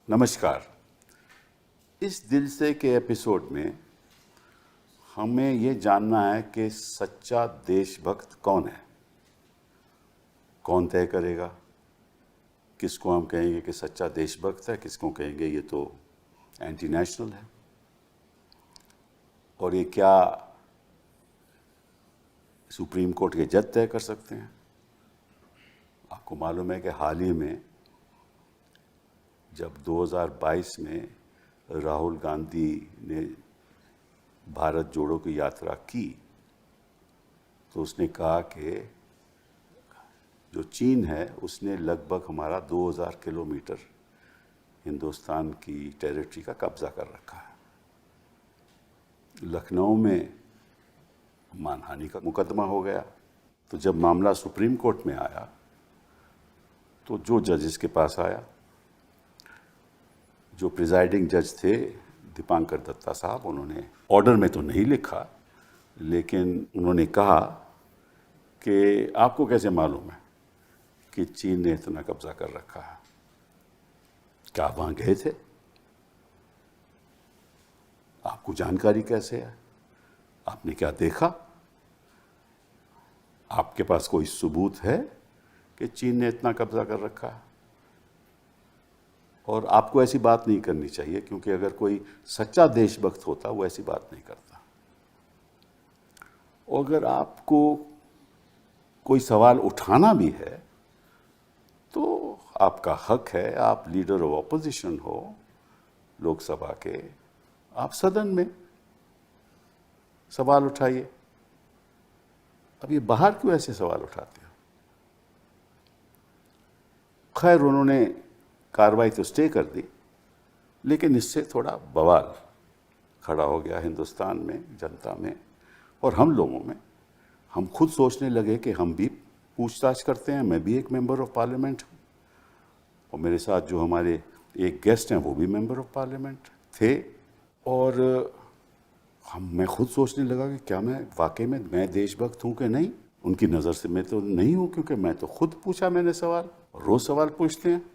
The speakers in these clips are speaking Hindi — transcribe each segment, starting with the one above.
नमस्कार। इस दिल से के एपिसोड में हमें ये जानना है कि सच्चा देशभक्त कौन है। कौन तय करेगा? किसको हम कहेंगे कि सच्चा देशभक्त है, किसको कहेंगे ये तो एंटी नेशनल है। और ये क्या सुप्रीम कोर्ट के जज तय कर सकते हैं? आपको मालूम है कि हाल ही में जब 2022 में राहुल गांधी ने भारत जोड़ो की यात्रा की तो उसने कहा कि जो चीन है उसने लगभग हमारा 2000 किलोमीटर हिंदुस्तान की टेरिटरी का कब्जा कर रखा है। लखनऊ में मानहानि का मुकदमा हो गया। तो जब मामला सुप्रीम कोर्ट में आया तो जो जजेस के पास आया, जो प्रिजाइडिंग जज थे दीपांकर दत्ता साहब, उन्होंने ऑर्डर में तो नहीं लिखा लेकिन उन्होंने कहा कि आपको कैसे मालूम है कि चीन ने इतना कब्जा कर रखा है? क्या आप वहाँ गए थे? आपको जानकारी कैसे है? आपने क्या देखा? आपके पास कोई सबूत है कि चीन ने इतना कब्जा कर रखा है? और आपको ऐसी बात नहीं करनी चाहिए, क्योंकि अगर कोई सच्चा देशभक्त होता वो ऐसी बात नहीं करता। और अगर आपको कोई सवाल उठाना भी है तो आपका हक है। आप लीडर ऑफ ऑपोजिशन हो लोकसभा के, आप सदन में सवाल उठाइए। अब ये बाहर क्यों ऐसे सवाल उठाते हो? खैर, उन्होंने कार्रवाई तो स्टे कर दी, लेकिन इससे थोड़ा बवाल खड़ा हो गया हिंदुस्तान में, जनता में और हम लोगों में। हम खुद सोचने लगे कि हम भी पूछताछ करते हैं। मैं भी एक मेंबर ऑफ पार्लियामेंट हूँ और मेरे साथ जो हमारे एक गेस्ट हैं वो भी मेंबर ऑफ पार्लियामेंट थे। और मैं खुद सोचने लगा कि क्या मैं वाकई में मैं देशभक्त हूँ कि नहीं। उनकी नज़र से मैं तो नहीं हूँ, क्योंकि मैं तो खुद पूछा मैंने सवाल, रोज़ सवाल पूछते हैं।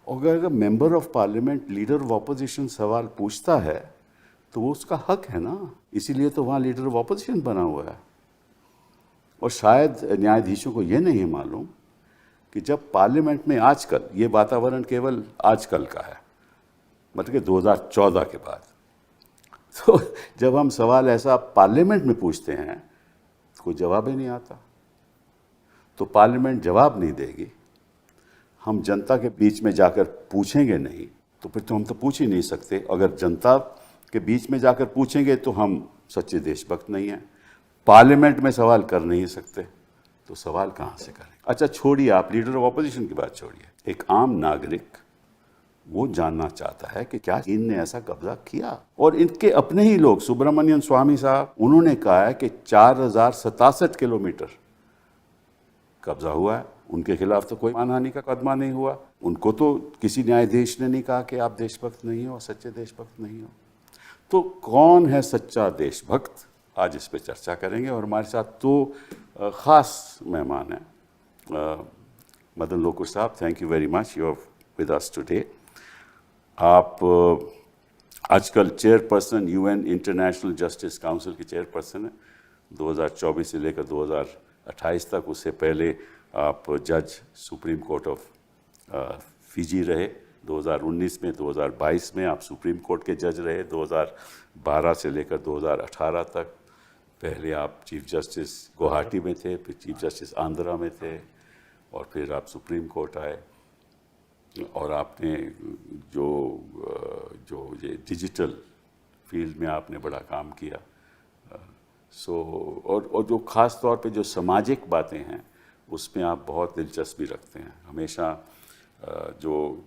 और अगर member of parliament leader of opposition सवाल पूछता है तो वो उसका हक है ना, इसीलिए तो वहाँ लीडर ऑफ ऑपोजिशन बना हुआ है। और शायद न्यायाधीशों को ये नहीं मालूम कि जब पार्लियामेंट में आजकल ये वातावरण केवल आजकल का है, मतलब कि 2014 के बाद, तो जब हम सवाल ऐसा पार्लियामेंट में पूछते हैं तो कोई जवाब ही नहीं आता। तो पार्लियामेंट जवाब नहीं देगी, हम जनता के बीच में जाकर पूछेंगे नहीं, तो फिर तो हम तो पूछ ही नहीं सकते। अगर जनता के बीच में जाकर पूछेंगे तो हम सच्चे देशभक्त नहीं हैं। पार्लियामेंट में सवाल कर नहीं सकते तो सवाल कहाँ से करें? अच्छा छोड़िए, आप लीडर ऑफ ऑपोजिशन की बात छोड़िए। एक आम नागरिक वो जानना चाहता है कि क्या चीन ने ऐसा कब्जा किया। और इनके अपने ही लोग, सुब्रमण्यम स्वामी साहब, उन्होंने कहा है कि 4067 किलोमीटर कब्जा हुआ है। उनके खिलाफ तो कोई मानहानि का कदमा नहीं हुआ। उनको तो किसी न्यायाधीश ने नहीं कहा कि आप देशभक्त नहीं हो, सच्चे देशभक्त नहीं हो। तो कौन है सच्चा देशभक्त? आज इस पे चर्चा करेंगे। और हमारे साथ दो ख़ास मेहमान हैं। मदन लोकुर साहब, thank you very much, you are with us today. आप आजकल chairperson UN International Justice Council की चेयरपर्सन हैं 2024 से लेकर 2028 तक। उससे पहले आप जज सुप्रीम कोर्ट ऑफ फिजी रहे 2019 में। 2022 में आप सुप्रीम कोर्ट के जज रहे 2012 से लेकर 2018 तक। पहले आप चीफ जस्टिस गुवाहाटी में थे, फिर चीफ जस्टिस आंध्रा में थे और फिर आप सुप्रीम कोर्ट आए। और आपने जो ये डिजिटल फील्ड में आपने बड़ा काम किया। और जो ख़ास तौर पे जो सामाजिक बातें हैं उसमें आप बहुत दिलचस्पी रखते हैं। हमेशा जो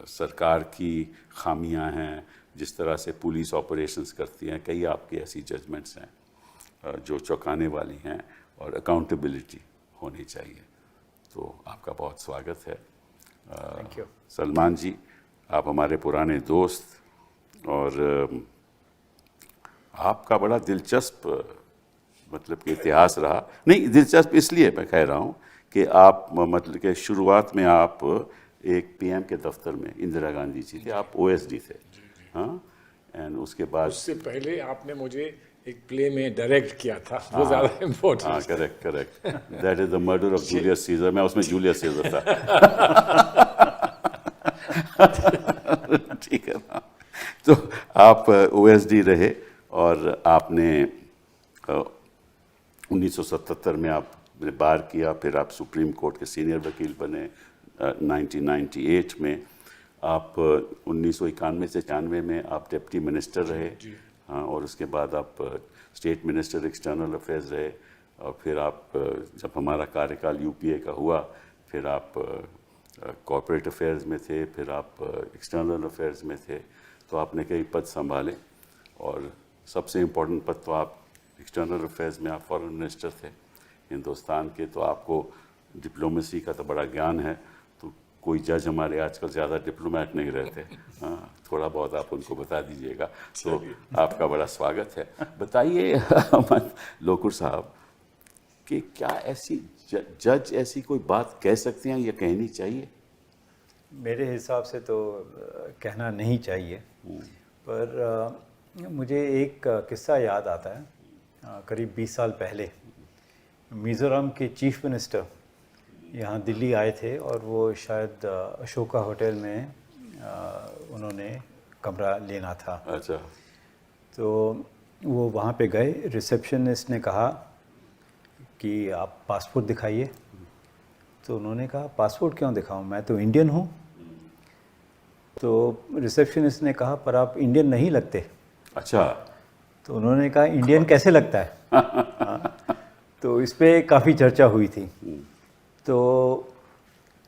सरकार की खामियां हैं, जिस तरह से पुलिस ऑपरेशंस करती हैं, कई आपकी ऐसी जजमेंट्स हैं जो चौंकाने वाली हैं और अकाउंटेबिलिटी होनी चाहिए। तो आपका बहुत स्वागत है। Thank you. सलमान जी, आप हमारे पुराने दोस्त और आपका बड़ा दिलचस्प मतलब कि इतिहास रहा। नहीं, दिलचस्प इसलिए मैं कह रहा हूँ कि आप मतलब कि शुरुआत में आप एक पीएम के दफ्तर में इंदिरा गांधी जी थे, आप ओएसडी थे। हाँ, एंड उसके बाद उससे पहले आपने मुझे एक प्ले में डायरेक्ट किया था, वो ज़्यादा इम्पोर्टेंट। हाँ, correct correct, that is the murder of Julius Caesar. मैं उसमें जूलियस सीजर था। ठीक है ना। तो आप ओएसडी रहे और आपने 1977 में आपने बार किया, फिर आप सुप्रीम कोर्ट के सीनियर वकील बने। 1998 में आप 1991 से 96 में आप डिप्टी मिनिस्टर रहे। हाँ, और उसके बाद आप स्टेट मिनिस्टर एक्सटर्नल अफेयर्स रहे। और फिर आप जब हमारा कार्यकाल यूपीए का हुआ, फिर आप कॉर्पोरेट अफेयर्स में थे, फिर आप एक्सटर्नल अफेयर्स में थे। तो आपने कई पद संभाले और सबसे इम्पोर्टेंट पद तो आप एक्सटर्नल अफेयर्स में आप फॉरेन मिनिस्टर थे हिंदुस्तान के। तो आपको डिप्लोमेसी का तो बड़ा ज्ञान है। तो कोई जज हमारे आजकल ज़्यादा डिप्लोमेट नहीं रहते। हाँ, थोड़ा बहुत आप उनको बता दीजिएगा। तो आपका बड़ा स्वागत है। बताइए अमन लोकुर साहब कि क्या ऐसी जज ऐसी कोई बात कह सकते हैं या कहनी चाहिए? मेरे हिसाब से तो कहना नहीं चाहिए, पर मुझे एक किस्सा याद आता है। करीब 20 साल पहले मिज़ोरम के चीफ मिनिस्टर यहाँ दिल्ली आए थे और वो शायद अशोका होटल में उन्होंने कमरा लेना था। अच्छा। तो वो वहाँ पे गए, रिसेप्शनिस्ट ने कहा कि आप पासपोर्ट दिखाइए। तो उन्होंने कहा पासपोर्ट क्यों दिखाऊं, मैं तो इंडियन हूँ। तो रिसेप्शनिस्ट ने कहा पर आप इंडियन नहीं लगते। अच्छा। तो उन्होंने कहा इंडियन कैसे लगता है? हाँ, तो इस पर काफ़ी चर्चा हुई थी। तो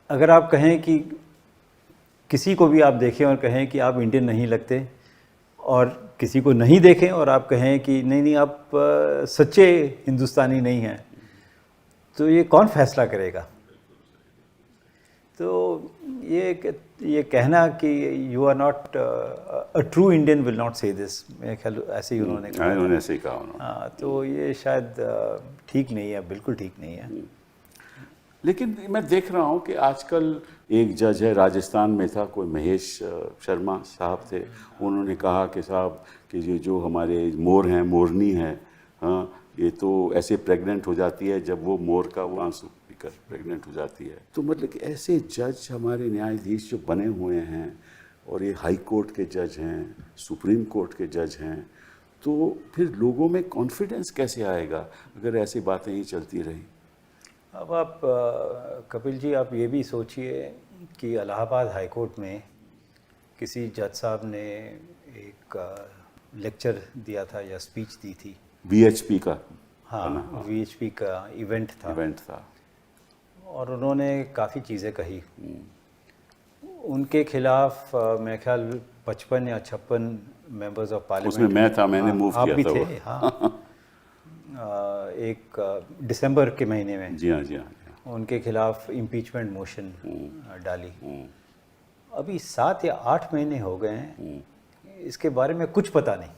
अगर आप कहें कि किसी को भी आप देखें और कहें कि आप इंडियन नहीं लगते, और किसी को नहीं देखें और आप कहें कि नहीं नहीं आप सच्चे हिंदुस्तानी नहीं हैं, तो ये कौन फैसला करेगा? तो ये कहना कि you are not a true Indian will not say this, मेरे ख्याल ऐसे ही उन्होंने कहा। उन्होंने ऐसे ही कहा उन्होंने। हाँ, तो ये शायद ठीक नहीं है, बिल्कुल ठीक नहीं है। लेकिन मैं देख रहा हूँ कि आजकल एक जज है, राजस्थान में था, कोई महेश शर्मा साहब थे। उन्होंने कहा कि साहब कि ये जो हमारे मोर हैं, मोरनी है, हाँ, ये तो ऐसे प्रेग्नेंट हो जाती है जब वो मोर का वो आंसू पीकर प्रेग्नेंट हो जाती है। तो मतलब कि ऐसे जज हमारे न्यायाधीश जो बने हुए हैं, और ये हाई कोर्ट के जज हैं, सुप्रीम कोर्ट के जज हैं, तो फिर लोगों में कॉन्फिडेंस कैसे आएगा अगर ऐसी बातें ही चलती रही? अब आप कपिल जी, आप ये भी सोचिए कि इलाहाबाद हाई कोर्ट में किसी जज साहब ने एक लेक्चर दिया था या स्पीच दी थी, वीएचपी का। हाँ, वीएचपी का इवेंट था। और उन्होंने काफ़ी चीज़ें कही। उनके खिलाफ मेरे ख्याल 55 या 56 मेंबर्स ऑफ पार्लियामेंट, उसमें मैं था, मैंने मूव किया था। आप भी थे, हाँ। एक दिसंबर के महीने में, जी हाँ, जी हाँ, उनके खिलाफ इम्पीचमेंट मोशन डाली। अभी 7 या 8 महीने हो गए हैं, इसके बारे में कुछ पता नहीं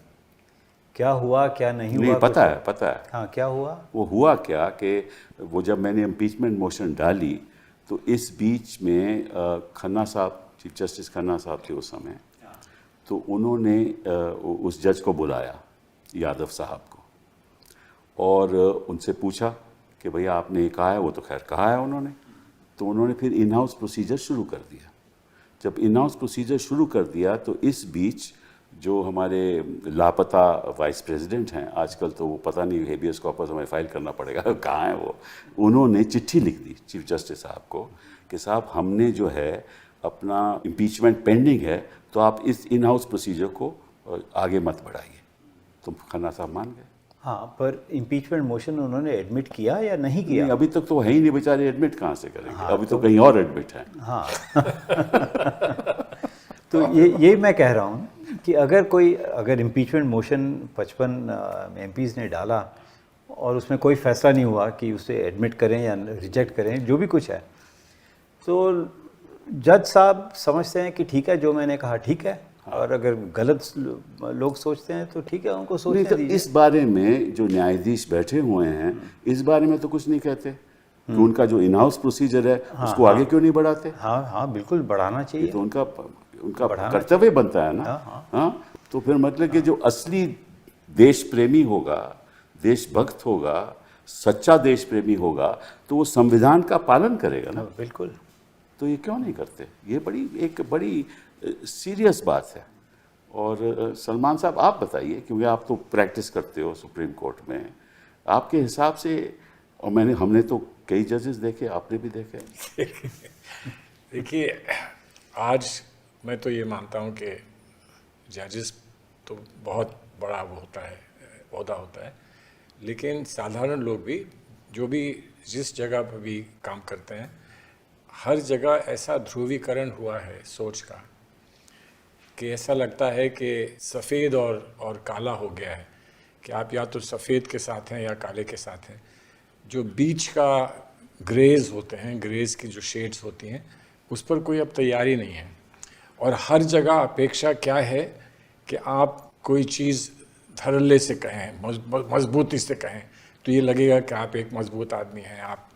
क्या हुआ क्या नहीं हुआ। पता है। हाँ, क्या हुआ? वो हुआ क्या कि वो जब मैंने इम्पीचमेंट मोशन डाली तो इस बीच में खन्ना साहब, चीफ जस्टिस खन्ना साहब थे उस समय, तो उन्होंने उस जज को बुलाया, यादव साहब को, और उनसे पूछा कि भैया आपने ये कहा है, वो तो खैर कहा है उन्होंने। तो उन्होंने फिर इन हाउस प्रोसीजर शुरू कर दिया। जब इन हाउस प्रोसीजर शुरू कर दिया तो इस बीच जो हमारे लापता वाइस प्रेसिडेंट हैं, आजकल तो वो पता नहीं, हेबियस कॉर्पस हमें फाइल करना पड़ेगा, कहाँ है वो, उन्होंने चिट्ठी लिख दी चीफ जस्टिस साहब को कि साहब हमने जो है अपना इम्पीचमेंट पेंडिंग है, तो आप इस इन हाउस प्रोसीजर को आगे मत बढ़ाइए। तो खन्ना साहब मान गए। हाँ, पर इम्पीचमेंट मोशन उन्होंने एडमिट किया या नहीं किया? नहीं, अभी तक तो है ही नहीं बेचारे, एडमिट कहाँ से करेंगे? हाँ, अभी तो कहीं और एडमिट है। हाँ। तो ये मैं कह रहा हूँ कि अगर इम्पीचमेंट मोशन 55 एमपीज़ ने डाला और उसमें कोई फैसला नहीं हुआ कि उसे एडमिट करें या रिजेक्ट करें, जो भी कुछ है, तो जज साहब समझते हैं कि ठीक है, जो मैंने कहा ठीक है, और अगर गलत लोग सोचते हैं तो ठीक है, उनको सोचने नहीं, तो दीजिए। इस बारे में जो न्यायाधीश बैठे हुए हैं, इस बारे में तो कुछ नहीं कहते। कि उनका जो इन हाउस प्रोसीजर है उसको आगे क्यों नहीं बढ़ाते? हाँ हाँ, बिल्कुल बढ़ाना ये चाहिए। तो उनका कर्तव्य बनता है ना। हाँ, तो फिर मतलब कि जो असली देश प्रेमी होगा, देशभक्त होगा, सच्चा देश प्रेमी होगा, तो वो संविधान का पालन करेगा ना। बिल्कुल। तो ये क्यों नहीं करते? ये एक बड़ी सीरियस बात है। और सलमान साहब, आप बताइए, क्योंकि आप तो प्रैक्टिस करते हो सुप्रीम कोर्ट में, आपके हिसाब से, और हमने तो कई जजेस देखे, आपने भी देखे। देखिए, आज मैं तो ये मानता हूँ कि जजेस तो बहुत बड़ा वो होता है, ओहदा होता है, लेकिन साधारण लोग भी, जो भी जिस जगह पर भी काम करते हैं, हर जगह ऐसा ध्रुवीकरण हुआ है सोच का कि ऐसा लगता है कि सफ़ेद और काला हो गया है, कि आप या तो सफ़ेद के साथ हैं या काले के साथ हैं। जो बीच का ग्रेज होते हैं, ग्रेज की जो शेड्स होती हैं, उस पर कोई अब तैयारी नहीं है। और हर जगह अपेक्षा क्या है कि आप कोई चीज़ धड़ल्ले से कहें, मजबूती से कहें, तो ये लगेगा कि आप एक मजबूत आदमी हैं, आप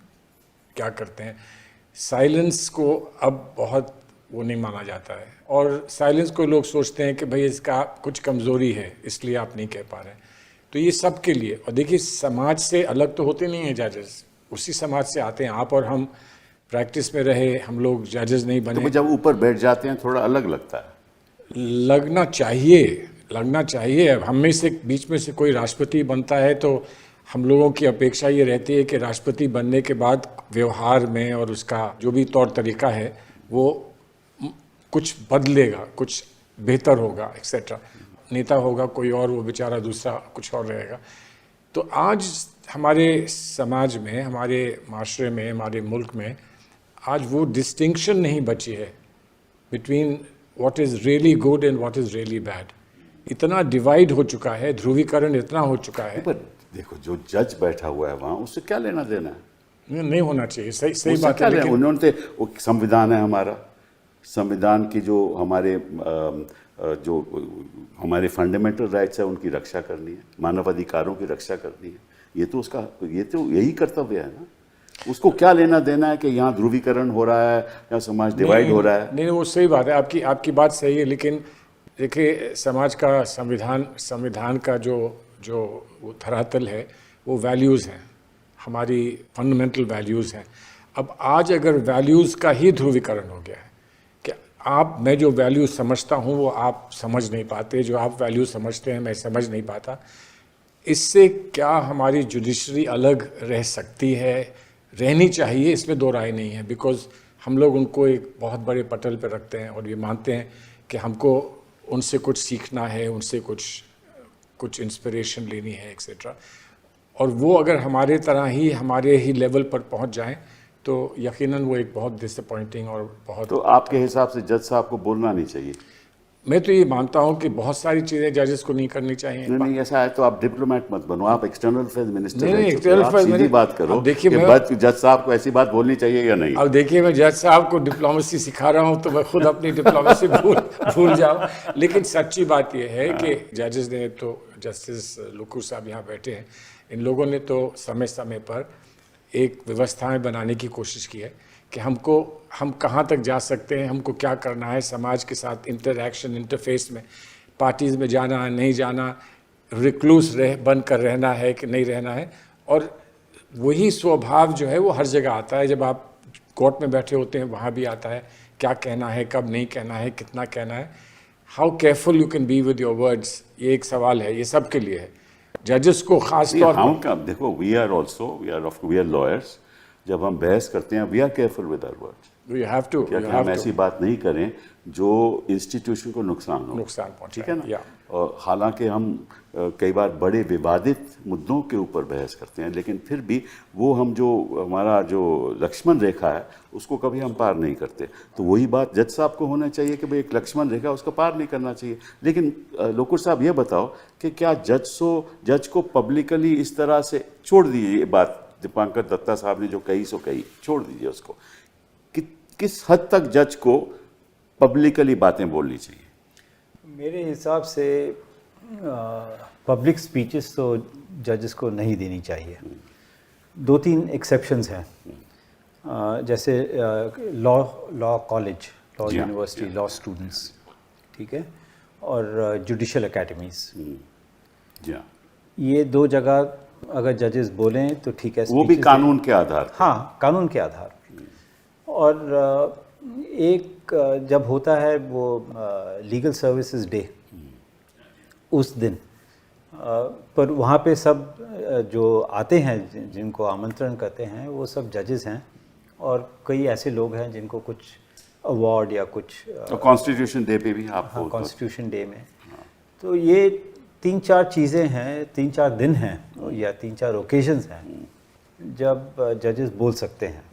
क्या करते हैं। साइलेंस को अब बहुत वो नहीं माना जाता है, और साइलेंस को लोग सोचते हैं कि भाई इसका कुछ कमज़ोरी है, इसलिए आप नहीं कह पा रहे हैं। तो ये सब के लिए, और देखिए, समाज से अलग तो होते नहीं हैं जजेस, उसी समाज से आते हैं। आप और हम प्रैक्टिस में रहे, हम लोग जजेस नहीं बने। तो जब ऊपर बैठ जाते हैं थोड़ा अलग लगता है। लगना चाहिए। अब हम में से, बीच में से कोई राष्ट्रपति बनता है तो हम लोगों की अपेक्षा ये रहती है कि राष्ट्रपति बनने के बाद व्यवहार में और उसका जो भी तौर तरीका है वो कुछ बदलेगा, कुछ बेहतर होगा, एक्सेट्रा। नेता होगा कोई और, वो बेचारा दूसरा कुछ और रहेगा। तो आज हमारे समाज में, हमारे माशरे में, हमारे मुल्क में आज वो डिस्टिंक्शन नहीं बची है between what is really good and what is really bad. इतना डिवाइड हो चुका है, ध्रुवीकरण इतना हो चुका है। पर देखो, जो जज बैठा हुआ है वहाँ, उससे क्या लेना देना है? नहीं होना चाहिए, सही उससे बात क्या है। लेना? लेकिन उन्होंने वो संविधान है हमारा, संविधान की जो हमारे फंडामेंटल राइट्स है उनकी रक्षा करनी है, मानव अधिकारों की रक्षा करनी है। ये तो यही कर्तव्य है ना। उसको क्या लेना देना है कि यहाँ ध्रुवीकरण हो रहा है या समाज डिवाइड हो रहा है? नहीं, वो सही बात है, आपकी बात सही है। लेकिन देखिए, समाज का संविधान का जो वो धरातल है, वो वैल्यूज़ हैं, हमारी फंडामेंटल वैल्यूज़ हैं। अब आज अगर वैल्यूज़ का ही ध्रुवीकरण हो गया है कि मैं जो वैल्यू समझता हूँ वो आप समझ नहीं पाते, जो आप वैल्यू समझते हैं मैं समझ नहीं पाता, इससे क्या हमारी जुडिशरी अलग रह सकती है? रहनी चाहिए, इसमें दो राय नहीं है। बिकॉज हम लोग उनको एक बहुत बड़े पटल पर रखते हैं और ये मानते हैं कि हमको उनसे कुछ सीखना है, उनसे कुछ इंस्पिरेशन लेनी है, एक्सेट्रा। और वो अगर हमारे ही लेवल पर पहुंच जाएं तो यकीनन वो एक बहुत डिसअपॉइंटिंग और बहुत। तो आपके हिसाब से जज साहब को बोलना नहीं चाहिए? मैं तो ये मानता हूं कि बहुत सारी चीज़ें जजेस को नहीं करनी चाहिए। नहीं, ऐसा है तो आप डिप्लोमेट मत बनो, आप एक्सटर्नल अफेयर्स मिनिस्टर नहीं, रह चुके हो, external आप affairs सीधी मिनिस्टर- बात करो अब देखिए, कि जज साहब को ऐसी बात बोलनी चाहिए या नहीं। अब देखिए, मैं जज साहब को डिप्लोमेसी सिखा रहा हूं तो मैं खुद अपनी डिप्लोमेसी भूल जाऊं। लेकिन सच्ची बात यह है कि जजेस ने तो, जस्टिस लुकू साहब यहाँ बैठे हैं, इन लोगों ने तो समय समय पर एक व्यवस्थाएं बनाने की कोशिश की है कि हम कहाँ तक जा सकते हैं, हमको क्या करना है समाज के साथ इंटरफेस में, पार्टीज़ में जाना है, नहीं जाना, रिक्लूस बन कर रहना है कि नहीं रहना है। और वही स्वभाव जो है वो हर जगह आता है। जब आप कोर्ट में बैठे होते हैं वहाँ भी आता है, क्या कहना है, कब नहीं कहना है, कितना कहना है, how careful you can be with your words, ये एक सवाल है, ये सब के लिए है। जजेस को खास तौर पर, देखो, वी आर लॉयर्स, जब हम बहस करते हैं we are careful with our words. You have to, हम ऐसी बात नहीं करें जो इंस्टीट्यूशन को नुकसान पहुंचाए, ठीक है ना। और हालांकि हम कई बार बड़े विवादित मुद्दों के ऊपर बहस करते हैं, लेकिन फिर भी वो हमारा जो लक्ष्मण रेखा है उसको कभी हम पार नहीं करते। तो वही बात जज साहब को होना चाहिए कि भाई एक लक्ष्मण रेखा उसको पार नहीं करना चाहिए। लेकिन लोकुर साहब ये बताओ कि क्या जज को पब्लिकली इस तरह से छोड़ दीजिए, ये बात दीपांकर दत्ता साहब ने जो कही सो कही, छोड़ दीजिए उसको। किस हद तक जज को पब्लिकली बातें बोलनी चाहिए? मेरे हिसाब से पब्लिक स्पीचेस तो जजेस को नहीं देनी चाहिए। दो तीन एक्सेप्शंस हैं, जैसे लॉ कॉलेज, लॉ जी हाँ, यूनिवर्सिटी, लॉ स्टूडेंट्स, ठीक है, और जुडिशल एकेडमीज़, जी हाँ, ये दो जगह अगर जजेस बोलें तो ठीक है, वो भी speeches कानून के आधार पर। हाँ, कानून के आधार पर। और एक जब होता है वो लीगल सर्विसेज डे, उस दिन पर वहाँ पे सब जो आते हैं, जिनको आमंत्रण करते हैं, वो सब जजेस हैं, और कई ऐसे लोग हैं जिनको कुछ अवार्ड या कुछ तो कॉन्स्टिट्यूशन डे पे भी आप हाँ, कॉन्स्टिट्यूशन डे में। तो ये 3-4 चीज़ें हैं, 3-4 दिन हैं या 3-4 ओकेजन्स हैं जब जजेस बोल सकते हैं।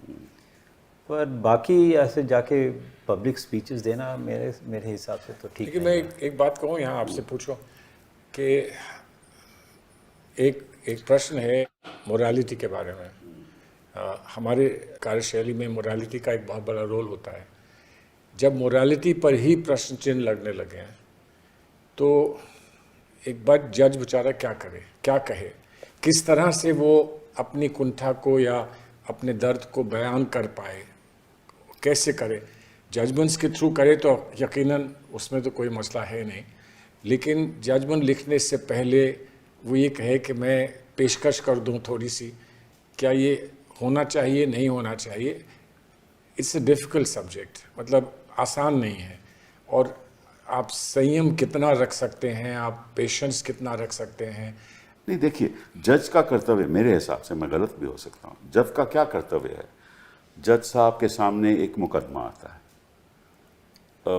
पर बाकी ऐसे जाके पब्लिक स्पीचेस देना मेरे हिसाब से तो ठीक लेकिन नहीं मैं है। एक बात कहूँ यहाँ आपसे पूछो कि एक प्रश्न है मोरालिटी के बारे में। हमारे कार्यशैली में मोरालिटी का एक बहुत बड़ा रोल होता है। जब मोरालिटी पर ही प्रश्न चिन्ह लगने लगे हैं तो एक बार जज बेचारा क्या करे, क्या कहे, किस तरह से वो अपनी कुंठा को या अपने दर्द को बयान कर पाए, कैसे करे। जजमेंट्स के थ्रू करे तो यकीनन उसमें तो कोई मसला है नहीं, लेकिन जजमेंट लिखने से पहले वो ये कहे कि मैं पेशकश कर दूं थोड़ी सी, क्या ये होना चाहिए, नहीं होना चाहिए। इट्स अ डिफ़िकल्ट सब्जेक्ट, मतलब आसान नहीं है। और आप संयम कितना रख सकते हैं, आप पेशेंस कितना रख सकते हैं। नहीं, देखिए, जज का कर्तव्य, मेरे हिसाब से, मैं गलत भी हो सकता हूँ, जज का क्या कर्तव्य है? जज साहब के सामने एक मुकदमा आता है,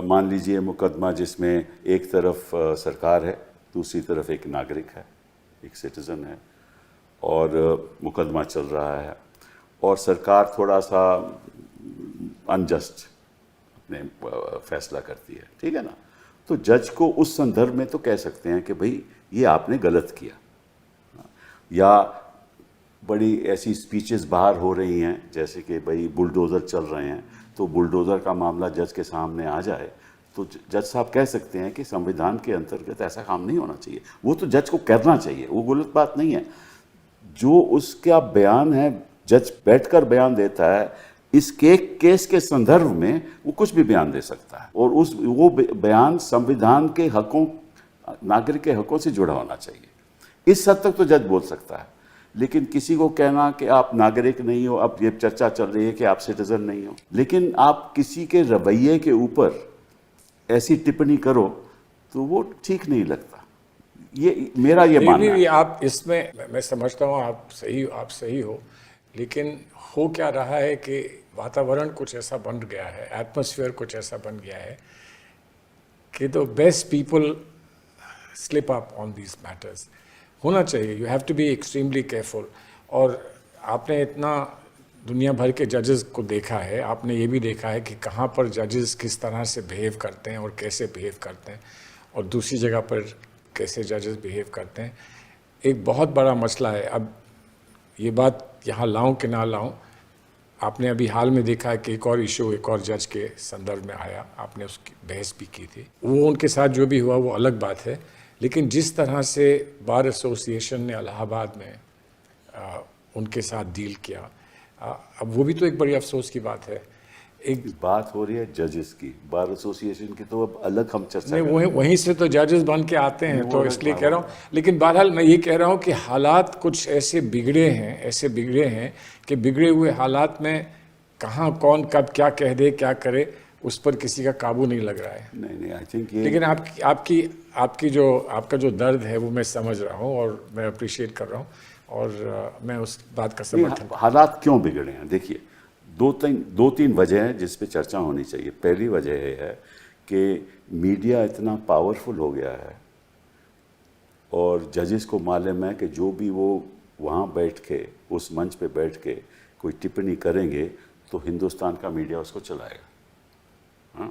मान लीजिए मुकदमा जिसमें एक तरफ सरकार है, दूसरी तरफ एक नागरिक है, एक सिटीज़न है, और मुकदमा चल रहा है, और सरकार थोड़ा सा अनजस्ट अपने फैसला करती है, ठीक है ना। तो जज को उस संदर्भ में तो कह सकते हैं कि भाई ये आपने गलत किया, या बड़ी ऐसी स्पीचेस बाहर हो रही हैं जैसे कि भाई बुलडोज़र चल रहे हैं, तो बुलडोज़र का मामला जज के सामने आ जाए तो जज साहब कह सकते हैं कि संविधान के अंतर्गत ऐसा काम नहीं होना चाहिए। वो तो जज को करना चाहिए, वो गलत बात नहीं है। जो उसका बयान है, जज बैठकर बयान देता है, इस केस के संदर्भ में वो कुछ भी बयान दे सकता है, और वो बयान संविधान के हकों, नागरिक के हकों से जुड़ा होना चाहिए। इस हद तक तो जज बोल सकता है। लेकिन किसी को कहना कि आप नागरिक नहीं हो, अब ये चर्चा चल रही है कि आप सिटीजन नहीं हो, लेकिन आप किसी के रवैये के ऊपर ऐसी टिप्पणी करो तो वो ठीक नहीं लगता। ये मेरा ये मानना है। आप इसमें मैं समझता हूँ आप सही हो, लेकिन हो क्या रहा है कि वातावरण कुछ ऐसा बन गया है, एटमॉस्फेयर कुछ ऐसा बन गया है कि the best people slip up on these matters. होना चाहिए, you have to be extremely careful. और आपने इतना दुनिया भर के जजेस को देखा है, आपने ये भी देखा है कि कहाँ पर जजेस किस तरह से बिहेव करते हैं और कैसे बिहेव करते हैं, और दूसरी जगह पर कैसे जजेस बिहेव करते हैं। एक बहुत बड़ा मसला है। अब ये बात यहाँ लाऊं कि ना लाऊं, आपने अभी हाल में देखा है कि एक और इशू एक और जज के संदर्भ में आया, आपने उसकी बहस भी की थी। वो उनके साथ जो भी हुआ वो अलग बात है, लेकिन जिस तरह से बार एसोसिएशन ने इलाहाबाद में उनके साथ डील किया, अब वो भी तो एक बड़ी अफसोस की बात है। एक बात हो रही है जजेस की, बार एसोसिएशन की तो अब अलग हम चर्चा नहीं, वहीं से तो जजेस बन के आते हैं, तो इसलिए कह रहा हूँ। लेकिन बहरहाल मैं ये कह रहा हूँ कि हालात कुछ ऐसे बिगड़े हैं कि बिगड़े हुए हालात में कहाँ कौन कब क्या कह दे, क्या करे, उस पर किसी का काबू नहीं लग रहा है। नहीं, आई थिंक ये, लेकिन आपका जो दर्द है वो मैं समझ रहा हूँ और मैं अप्रिशिएट कर रहा हूँ, और मैं उस बात का समर्थन। हालात क्यों बिगड़े हैं? देखिए, दो तीन वजह हैं जिस पे चर्चा होनी चाहिए। पहली वजह ये है कि मीडिया इतना पावरफुल हो गया है, और जजेस को मालूम है कि जो भी वो वहाँ बैठ के, उस मंच पे बैठ के कोई टिप्पणी करेंगे तो हिंदुस्तान का मीडिया उसको चलाएगा।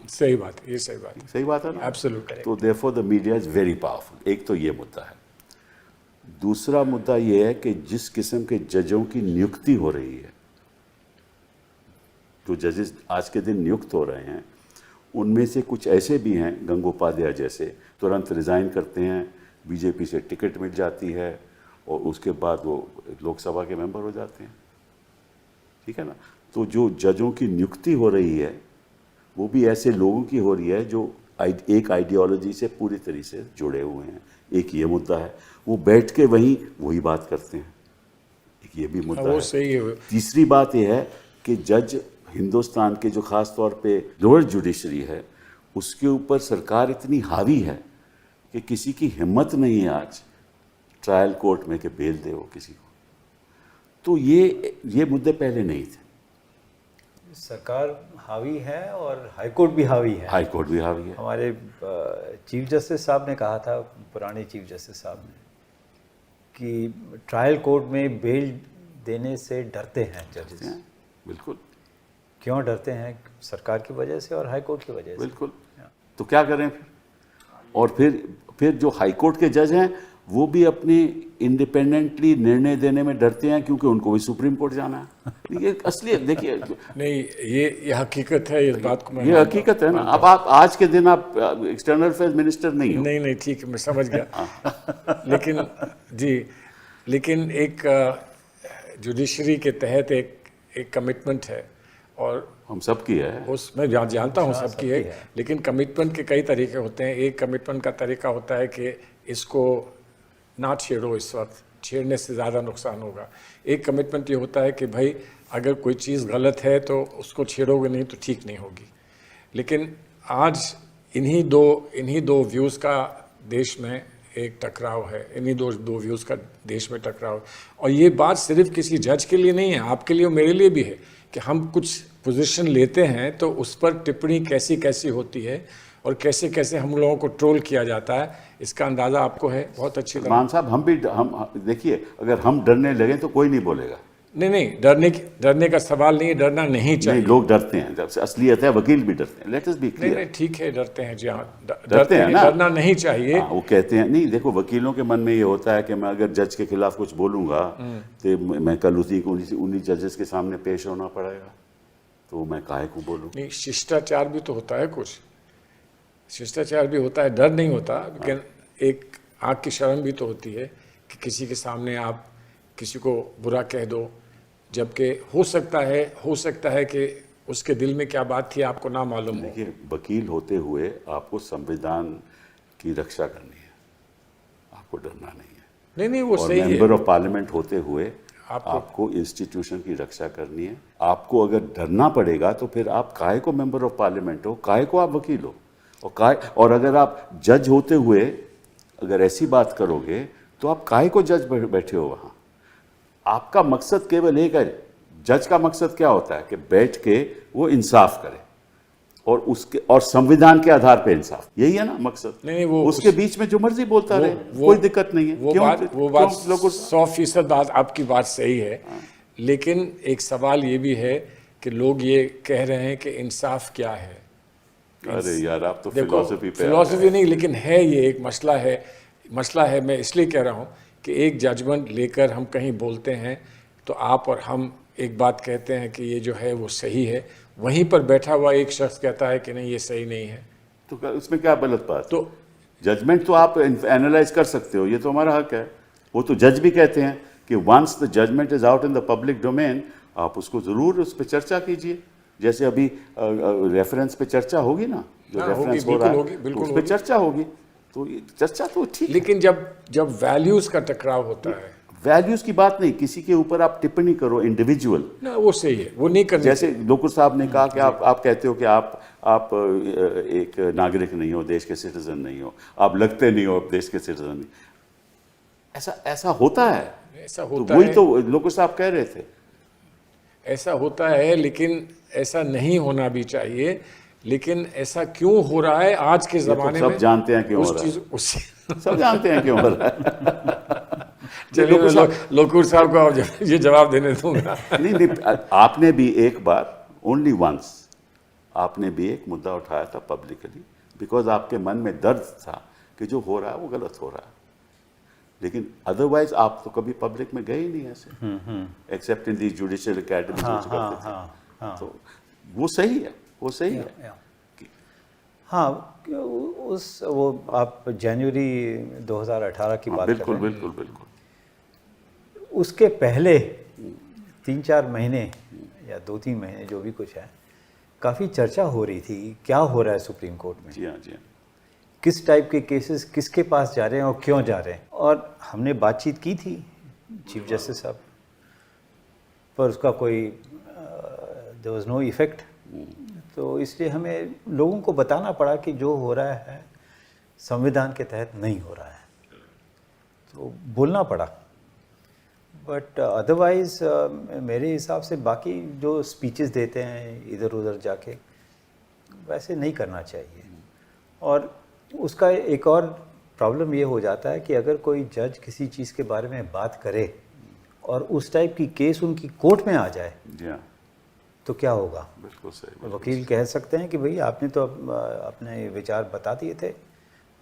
सही बात है, ये सही बात है ना, एब्सोल्युटली। तो therefore the media is very powerful. एक तो ये मुद्दा है। दूसरा मुद्दा ये है कि जिस किस्म के जजों की नियुक्ति हो रही है, जो जजेस आज के दिन नियुक्त हो रहे हैं, उनमें से कुछ ऐसे भी हैं, गंगोपाध्याय जैसे, तुरंत रिज़ाइन करते हैं, बीजेपी से टिकट मिल जाती है, और उसके बाद वो लोकसभा के मेंबर हो जाते हैं। ठीक है ना। तो जो जजों की नियुक्ति हो रही है वो भी ऐसे लोगों की हो रही है जो एक आइडियोलॉजी से पूरी तरह से जुड़े हुए हैं। एक ये मुद्दा है, वो बैठ के वही बात करते हैं, एक ये भी मुद्दा वो है। सही है। तीसरी बात ये है कि जज हिंदुस्तान के जो खास तौर पे लोअर जुडिशरी है उसके ऊपर सरकार इतनी हावी है कि किसी की हिम्मत नहीं है आज ट्रायल कोर्ट में कि बेल दे वो किसी को। तो ये मुद्दे पहले नहीं थे। सरकार हावी है और हाई कोर्ट भी हावी है। हाई कोर्ट भी हावी है। हमारे चीफ जस्टिस साहब ने कहा था, पुराने चीफ जस्टिस साहब ने, कि ट्रायल कोर्ट में बेल देने से डरते हैं जजेस। बिल्कुल। क्यों डरते हैं? सरकार की वजह से और हाई कोर्ट की वजह से। बिल्कुल। तो क्या करें फिर? और फिर जो हाई कोर्ट के जज हैं वो भी अपनी इंडिपेंडेंटली निर्णय देने में डरते हैं क्योंकि उनको भी सुप्रीम कोर्ट जाना है। ये असलियत देखिए। नहीं, ये हकीकत है, इस बात को मैं ये हकीकत है ना। अब आप आज के दिन आप एक्सटर्नल अफेयर्स मिनिस्टर नहीं हो। नहीं, ठीक है, मैं समझ गया। लेकिन एक जुडिशरी के तहत एक कमिटमेंट है और हम सबकी है। उसमें जानता हूँ सबकी है, लेकिन कमिटमेंट के कई तरीके होते हैं। एक कमिटमेंट का तरीका होता है कि इसको ना छेड़ो, इस वक्त छेड़ने से ज़्यादा नुकसान होगा। एक कमिटमेंट ये होता है कि भाई अगर कोई चीज़ गलत है तो उसको छेड़ोगे नहीं तो ठीक नहीं होगी। लेकिन आज इन्हीं दो व्यूज़ का देश में एक टकराव है, इन्हीं दो व्यूज़ का देश में टकराव है। और ये बात सिर्फ किसी जज के लिए नहीं है, आपके लिए और मेरे लिए भी है कि हम कुछ पोजीशन लेते हैं तो उस पर टिप्पणी कैसी होती है और कैसे हम लोगों को ट्रोल किया जाता है, इसका अंदाज़ा आपको है बहुत अच्छी तरह। मान साहब, हम देखिए, अगर हम डरने लगे तो कोई नहीं बोलेगा। नहीं, डरने का सवाल नहीं है, डरना नहीं चाहिए। नहीं, लोग डरते हैं, जब से असलियत है वकील भी डरते हैं। Let us B clear. नहीं, ठीक है, डरते हैं जी, हाँ, डरते हैं ना। डरना नहीं चाहिए। वो कहते हैं, नहीं देखो, वकीलों के मन में ये होता है कि मैं अगर जज के खिलाफ कुछ बोलूंगा तो मैं कल उन्हीं जजेस के सामने पेश होना पड़ेगा, तो मैं काहे को बोलूं। नहीं, शिष्टाचार भी तो होता है, कुछ शिष्टाचार भी होता है, डर नहीं होता। लेकिन एक आँख की शर्म भी तो होती है कि किसी के सामने आप किसी को बुरा कह दो, जबकि हो सकता है कि उसके दिल में क्या बात थी आपको ना मालूम हो। देखिए, वकील होते हुए आपको संविधान की रक्षा करनी है, आपको डरना नहीं है। नहीं, वो और सही है। मेंबर ऑफ पार्लियामेंट होते हुए आपको इंस्टीट्यूशन की रक्षा करनी है। आपको अगर डरना पड़ेगा तो फिर आप काहे को मेंबर ऑफ पार्लियामेंट हो, काहे को आप वकील हो, और अगर आप जज होते हुए अगर ऐसी बात करोगे तो आप काहे को जज बैठे हो वहाँ। आपका मकसद केवल एक है। जज का मकसद क्या होता है कि बैठ के वो इंसाफ करे और संविधान के आधार पे इंसाफ, यही है ना मकसद। नहीं, वो उसके बीच में जो मर्जी बोलता रहे, कोई दिक्कत नहीं है। वो बात 100% बात आपकी बात सही है। लेकिन एक सवाल ये भी है कि लोग ये कह रहे हैं कि इंसाफ क्या है। अरे यार, आप तो फिलॉसफी नहीं, लेकिन है, ये एक मसला है। मैं इसलिए कह रहा हूँ कि एक जजमेंट लेकर हम कहीं बोलते हैं तो आप और हम एक बात कहते हैं कि ये जो है वो सही है, वहीं पर बैठा हुआ एक शख्स कहता है कि नहीं, ये सही नहीं है, तो उसमें क्या गलत बात? तो जजमेंट तो आप एनालाइज कर सकते हो, ये तो हमारा हक है। वो तो जज भी कहते हैं कि once the judgment is out in the public domain, आप उसको ज़रूर उस पर चर्चा कीजिए। जैसे अभी रेफरेंस पे चर्चा होगी ना, जो रेफरेंस हो रहा है उस पर चर्चा होगी, तो ये चर्चा तो ठीक। लेकिन जब वैल्यूज़ का टकराव होता है, वैल्यूज की बात नहीं, किसी के ऊपर आप टिप्पणी करो इंडिविजुअल ना, वो सही है, वो नहीं करनी। जैसे लोकुर साहब ने कहा कि आप कहते हो कि आप एक नागरिक नहीं हो, देश के सिटीजन नहीं हो, आप लगते नहीं हो देश के सिटीजन। ऐसा होता है, ऐसा होता है। वही है, तो लोकुर साहब कह रहे थे, ऐसा होता है, लेकिन ऐसा नहीं होना भी चाहिए। लेकिन ऐसा क्यों हो रहा है आज के ज़माने में? सब जानते हैं क्यों हो रहा है। सब जानते हैं क्यों हो रहा है। चलिए, लोकुर साहब को आप ये जवाब देने दूंगा। नहीं, आपने भी एक बार, ओनली वंस, आपने भी एक मुद्दा उठाया था पब्लिकली, बिकॉज आपके मन में दर्द था कि जो हो रहा है वो गलत हो रहा है। लेकिन अदरवाइज आप तो कभी पब्लिक में गए ही नहीं ऐसे, एक्सेप्ट इन दी जुडिशियल अकेडमी। तो वो सही है, वो सही है। हाँ, वो आप जनवरी 2018 की बात कर रहे हैं। बिल्कुल। उसके पहले 3-4 महीने या 2-3 महीने जो भी कुछ है, काफ़ी चर्चा हो रही थी क्या हो रहा है सुप्रीम कोर्ट में, जी हाँ, जी हाँ। किस टाइप के केसेस किसके पास जा रहे हैं और क्यों जा रहे हैं। और हमने बातचीत की थी चीफ जस्टिस साहब, पर उसका कोई देयर वाज नो इफेक्ट। तो इसलिए हमें लोगों को बताना पड़ा कि जो हो रहा है संविधान के तहत नहीं हो रहा है, तो बोलना पड़ा। बट अदरवाइज़ मेरे हिसाब से बाकी जो स्पीचेस देते हैं इधर उधर जाके, वैसे नहीं करना चाहिए। और उसका एक और प्रॉब्लम ये हो जाता है कि अगर कोई जज किसी चीज़ के बारे में बात करे और उस टाइप की केस उनकी कोर्ट में आ जाए, जी हाँ, तो क्या होगा। बिल्कुल सही। वकील कह सकते हैं कि भाई आपने तो अपने विचार बता दिए थे,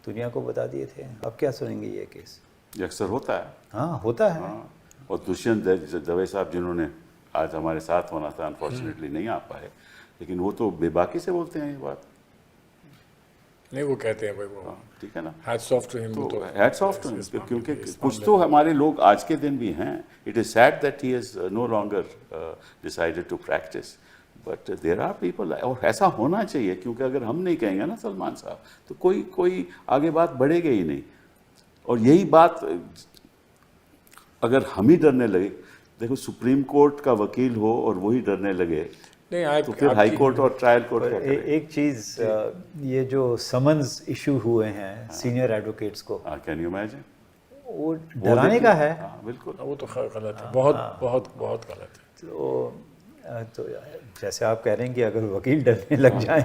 दुनिया को बता दिए थे, अब क्या सुनेंगे ये केस। ये अक्सर होता है। हाँ, होता है। हाँ, और दुष्यंत दवे साहब जिन्होंने आज हमारे साथ होना था, अनफॉर्चुनेटली नहीं आ पाए, लेकिन वो तो बेबाकी से बोलते हैं ये बात। नहीं, वो कहते हैं भाई वो हाँ, ठीक है ना, हैट्स ऑफ टू हिम। तो हैट्स ऑफ टू हिम, क्योंकि कुछ तो हमारे लोग आज के दिन भी हैं। It is sad that he is no longer decided to practise, but there are people, और ऐसा होना चाहिए, क्योंकि अगर हम नहीं कहेंगे ना सलमान साहब, तो कोई आगे बात बढ़ेगा ही नहीं। और यही बात अगर हम ही डरने लगे, देखो सुप्रीम कोर्ट का वकील हो और वही डरने लगे, नहीं तो फिर हाई कोर्ट और ट्रायल कोर्ट क्या करें? एक चीज़, ये जो समन्स इशू हुए हैं सीनियर एडवोकेट्स को, कैन यू इमेजिन, वो डराने का है। हाँ बिल्कुल, वो तो गलत है, बहुत बहुत बहुत गलत है। तो जैसे आप कह रहे हैं कि अगर वकील डरने लग जाएं,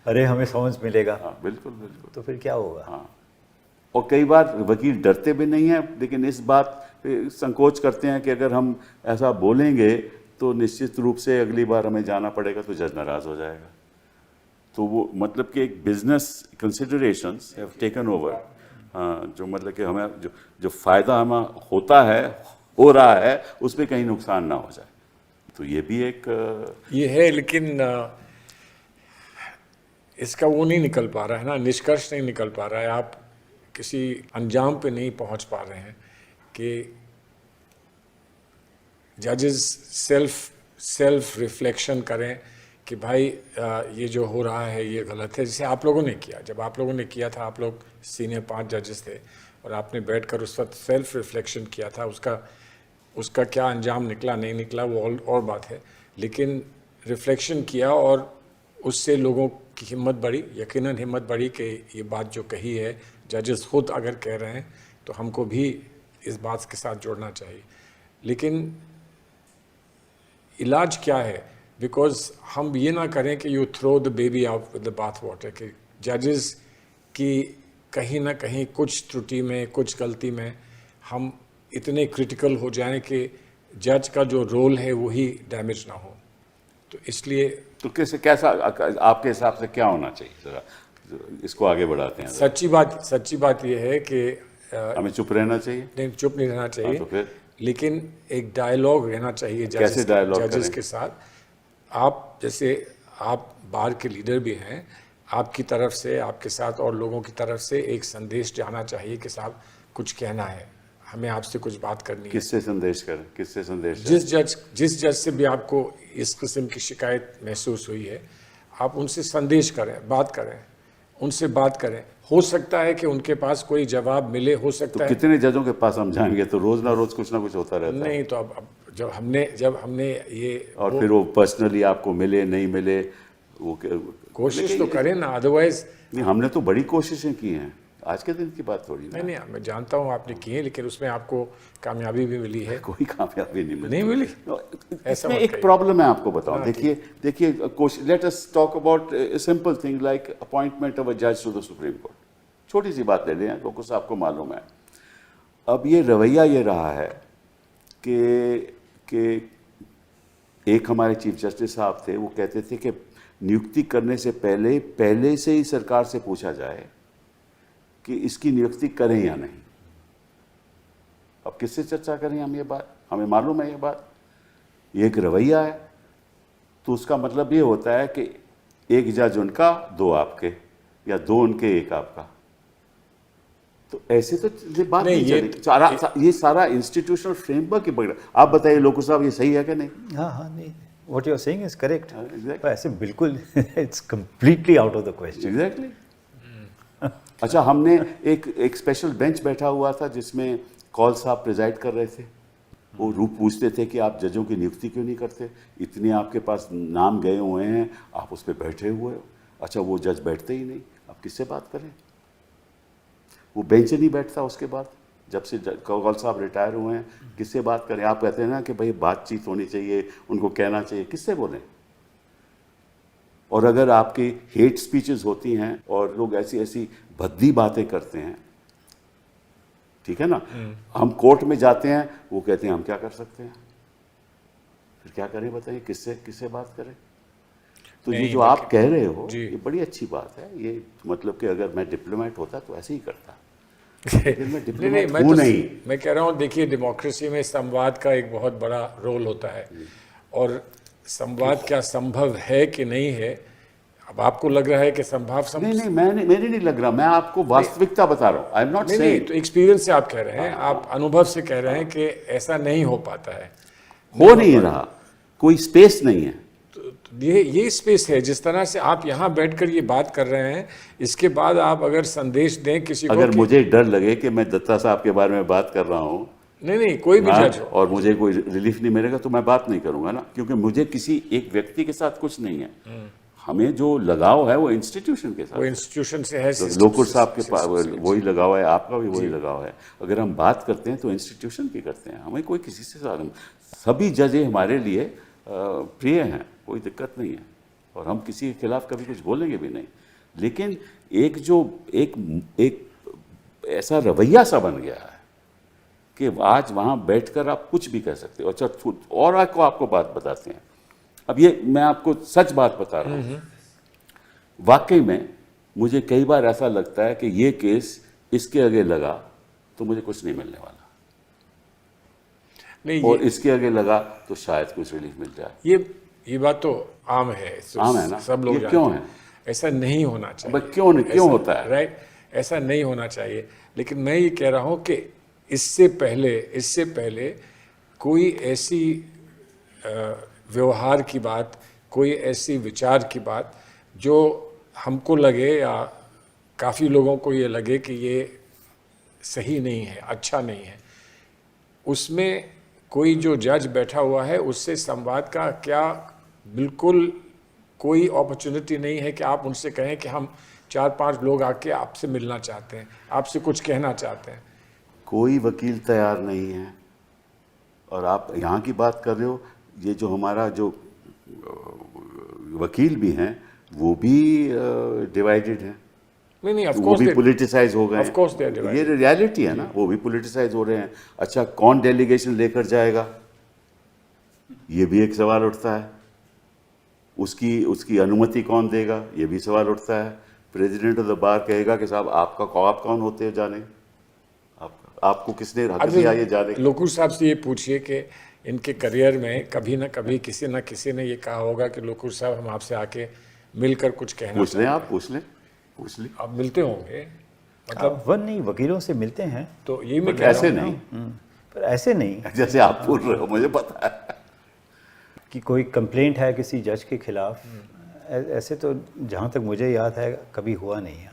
अरे हमें समझ मिलेगा, हाँ बिल्कुल बिल्कुल, तो फिर क्या होगा। हाँ, और कई बार वकील डरते भी नहीं हैं, लेकिन इस बात पे संकोच करते हैं कि अगर हम ऐसा बोलेंगे तो निश्चित रूप से अगली बार हमें जाना पड़ेगा, तो जज नाराज हो जाएगा। तो वो मतलब कि एक business considerations have taken over, जो मतलब कि हमें जो फायदा हमें होता है, हो रहा है, उसमें कहीं नुकसान ना हो जाए। तो ये भी एक ये है, लेकिन इसका वो नहीं निकल पा रहा है ना, निष्कर्ष नहीं निकल पा रहा है। आप किसी अंजाम पे नहीं पहुंच पा रहे हैं कि जजेस सेल्फ रिफ्लेक्शन करें कि भाई ये जो हो रहा है ये गलत है। जैसे आप लोगों ने किया, जब आप लोगों ने किया था, आप लोग सीनियर 5 जजेस थे और आपने बैठकर उस वक्त सेल्फ रिफ्लेक्शन किया था। उसका क्या अंजाम निकला नहीं निकला वो और बात है, लेकिन रिफ्लेक्शन किया और उससे लोगों की हिम्मत बढ़ी, यकीनन हिम्मत बढ़ी कि ये बात जो कही है जजेस खुद अगर कह रहे हैं तो हमको भी इस बात के साथ जोड़ना चाहिए। लेकिन इलाज क्या है? बिकॉज हम ये ना करें कि you throw the baby out with the bath water, कि जजेस की कहीं ना कहीं कुछ त्रुटि में, कुछ गलती में हम इतने क्रिटिकल हो जाएं कि जज का जो रोल है वही डैमेज ना हो। तो इसलिए तो कैसा आपके हिसाब से क्या होना चाहिए, जरा इसको आगे बढ़ाते हैं। सच्ची बात ये है कि हमें चुप रहना चाहिए? नहीं, चुप नहीं रहना चाहिए, तो फिर लेकिन एक डायलॉग रहना चाहिए कैसे डायलॉग जजेस के साथ। आप जैसे आप बार के लीडर भी हैं, आपकी तरफ से, आपके साथ और लोगों की तरफ से एक संदेश जाना चाहिए कि साहब कुछ कहना है, हमें आपसे कुछ बात करनी है। किससे संदेश करें, किससे संदेश? जिस जज से भी आपको इस किस्म की शिकायत महसूस हुई है, आप उनसे संदेश करें, बात करें, उनसे बात करें। हो सकता है कि उनके पास कोई जवाब मिले, हो सकता है। कितने जजों के पास हम जाएंगे, तो रोज ना रोज कुछ ना कुछ होता रहता है। नहीं, तो अब जब हमने ये और फिर वो पर्सनली आपको मिले नहीं मिले, वो कोशिश तो करें ना, अदरवाइज नहीं। हमने तो बड़ी कोशिशें की हैं, आज के दिन की बात थोड़ी ना। नहीं, मैं जानता हूँ आपने की है, लेकिन उसमें आपको कामयाबी भी मिली है। कोई कामयाबी नहीं मिली। नहीं मिली? इसमें एक प्रॉब्लम है, आपको बताऊं। देखिए let us talk about simple thing like appointment of a जज टू द सुप्रीम कोर्ट। छोटी सी बात ले लें, लोगों से आपको मालूम है। अब ये रवैया ये रहा है कि एक हमारे चीफ जस्टिस साहब थे, वो कहते थे कि नियुक्ति करने से पहले से ही सरकार से पूछा जाए कि इसकी नियुक्ति करें या नहीं। अब किससे चर्चा करें हम ये बात? हमें मालूम है ये बात, ये एक रवैया है। तो उसका मतलब ये होता है कि एक जज उनका, 2 आपके, या 2 उनके 1 आपका। तो ऐसे तो ये बात नहीं चलेगी। ये सारा इंस्टीट्यूशनल फ्रेमवर्क ही पकड़ा। आप बताइए लोकू साहब, ये सही है कि नहीं? हाँ, नहीं, what you are saying is correct. exactly. ऐसे बिल्कुल it's completely out of the question. Exactly. अच्छा, हमने एक स्पेशल बेंच बैठा हुआ था जिसमें कौल साहब प्रिजाइड कर रहे थे। वो रूप पूछते थे कि आप जजों की नियुक्ति क्यों नहीं करते, इतने आपके पास नाम गए हुए हैं, आप उस पर बैठे हुए हो। अच्छा, वो जज बैठते ही नहीं, आप किससे बात करें? वो बेंच नहीं बैठता उसके बाद, जब से कौल साहब रिटायर हुए हैं, किससे बात करें? आप कहते हैं ना कि भाई बातचीत होनी चाहिए, उनको कहना चाहिए, किससे बोलें? और अगर आपकी हेट स्पीचेस होती हैं और लोग ऐसी ऐसी भद्दी बातें करते हैं, ठीक है ना, हम कोर्ट में जाते हैं, वो कहते हैं हम क्या कर सकते हैं, फिर क्या करें बताइए, किससे बात करें? तो ये जो आप कह रहे हो ये बड़ी अच्छी बात है। ये मतलब कि अगर मैं डिप्लोमेट होता तो ऐसे ही करता। मैं कह रहा हूँ, देखिए डेमोक्रेसी में संवाद का एक बहुत बड़ा रोल होता है, और संवाद क्या संभव है कि नहीं है, अब आपको लग रहा है कि नहीं, मेरे नहीं लग रहा, मैं आपको वास्तविकता बता रहा हूँ। आई एम नॉट सेइंग, तो एक्सपीरियंस से आप कह रहे हैं, आप अनुभव से कह रहे हैं कि ऐसा नहीं हो पाता है, हो नहीं रहा, कोई स्पेस नहीं है। ये स्पेस है। जिस तरह से आप यहाँ बैठकर ये बात कर रहे हैं, इसके बाद आप अगर संदेश दें किसी को, अगर मुझे डर लगे कि मैं दत्ता साहब के बारे में बात कर रहा हूँ, नहीं कोई भी जज हो, और मुझे कोई रिलीफ नहीं मिलेगा, तो मैं बात नहीं करूंगा ना, क्योंकि मुझे किसी एक व्यक्ति के साथ कुछ नहीं है। हमें जो लगाव है वो इंस्टीट्यूशन के साथ, वो इंस्टीट्यूशन से है। तो लोकुर साहब के पास वही लगाव है, आपका भी वही लगाव है। अगर हम बात करते हैं तो इंस्टीट्यूशन की करते हैं, हमें कोई किसी से साथ, सभी जजें हमारे लिए प्रिय हैं, कोई दिक्कत नहीं है, और हम किसी के खिलाफ कभी कुछ बोलेंगे भी नहीं। लेकिन एक ऐसा रवैया सा बन गया है कि आज वहाँ बैठकर आप कुछ भी कह सकते हो। अच्छा, और आपको बात बताते हैं, अब ये मैं आपको सच बात बता रहा हूँ, वाकई में मुझे कई बार ऐसा लगता है कि ये केस इसके आगे लगा तो मुझे कुछ नहीं मिलने वाला, नहीं, और इसके आगे लगा तो शायद कुछ रिलीफ मिल जाए। ये बात तो आम है, आम है ना, सब लोग ये क्यों है? ऐसा नहीं होना चाहिए। क्यों होता है? राइट, ऐसा नहीं होना चाहिए। लेकिन मैं ये कह रहा हूँ कि इससे पहले कोई ऐसी व्यवहार की बात, कोई ऐसी विचार की बात जो हमको लगे या काफ़ी लोगों को ये लगे कि ये सही नहीं है, अच्छा नहीं है, उसमें कोई जो जज बैठा हुआ है उससे संवाद का क्या बिल्कुल कोई अपॉर्चुनिटी नहीं है कि आप उनसे कहें कि हम 4-5 लोग आके आपसे मिलना चाहते हैं, आपसे कुछ कहना चाहते हैं। कोई वकील तैयार नहीं है। और आप यहाँ की बात कर रहे हो, ये जो हमारा जो वकील भी हैं वो भी डिवाइडेड हैं। नहीं, वो भी पोलिटिसाइज हो गए, ये रियलिटी है ना, वो भी पोलिटिसाइज हो रहे हैं। अच्छा, कौन डेलीगेशन लेकर जाएगा, ये भी एक सवाल उठता है। उसकी अनुमति कौन देगा, ये भी सवाल उठता है। प्रेसिडेंट ऑफ द बार कहेगा कि साहब आप कौन होते हो जाने, आपको किसने हक दिया ये जाने। लोकुर साहब से ये पूछिए कि इनके करियर में कभी ना कभी किसी न किसी ने ये कहा होगा कि लोकुर साहब हम आपसे आके मिलकर कुछ कहना। पूछ लें, आप पूछ लें। आप मिलते होंगे, मतलब वन नहीं, वकीलों से मिलते हैं, तो ये मैं ऐसे नहीं, पर ऐसे नहीं जैसे आप बोल रहे हो, मुझे पता है कि कोई कंप्लेंट है किसी जज के खिलाफ, ऐसे तो जहाँ तक मुझे याद है कभी हुआ नहीं है।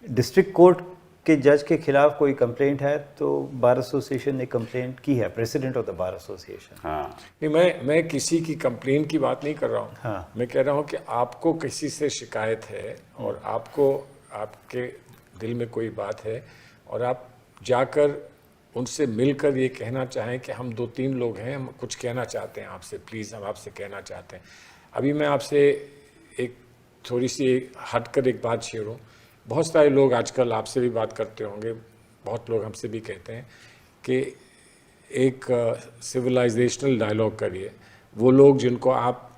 डिस्ट्रिक्ट कोर्ट के जज के खिलाफ कोई कंप्लेंट है तो बार एसोसिएशन ने कंप्लेंट की है, president of the bar association. हाँ, नहीं, मैं किसी की कंप्लेंट की बात नहीं कर रहा हूँ। हाँ। मैं कह रहा हूँ कि आपको किसी से शिकायत है और आपके दिल में कोई बात है और आप जाकर उनसे मिलकर ये कहना चाहें कि हम 2-3 लोग हैं, हम कुछ कहना चाहते हैं आपसे, प्लीज़ हम आपसे कहना चाहते हैं। अभी मैं आपसे एक थोड़ी सी हटकर एक बात छेड़ूँ। बहुत सारे लोग आजकल आपसे भी बात करते होंगे, बहुत लोग हमसे भी कहते हैं कि एक सिविलाइजेशनल डायलॉग करिए। वो लोग जिनको आप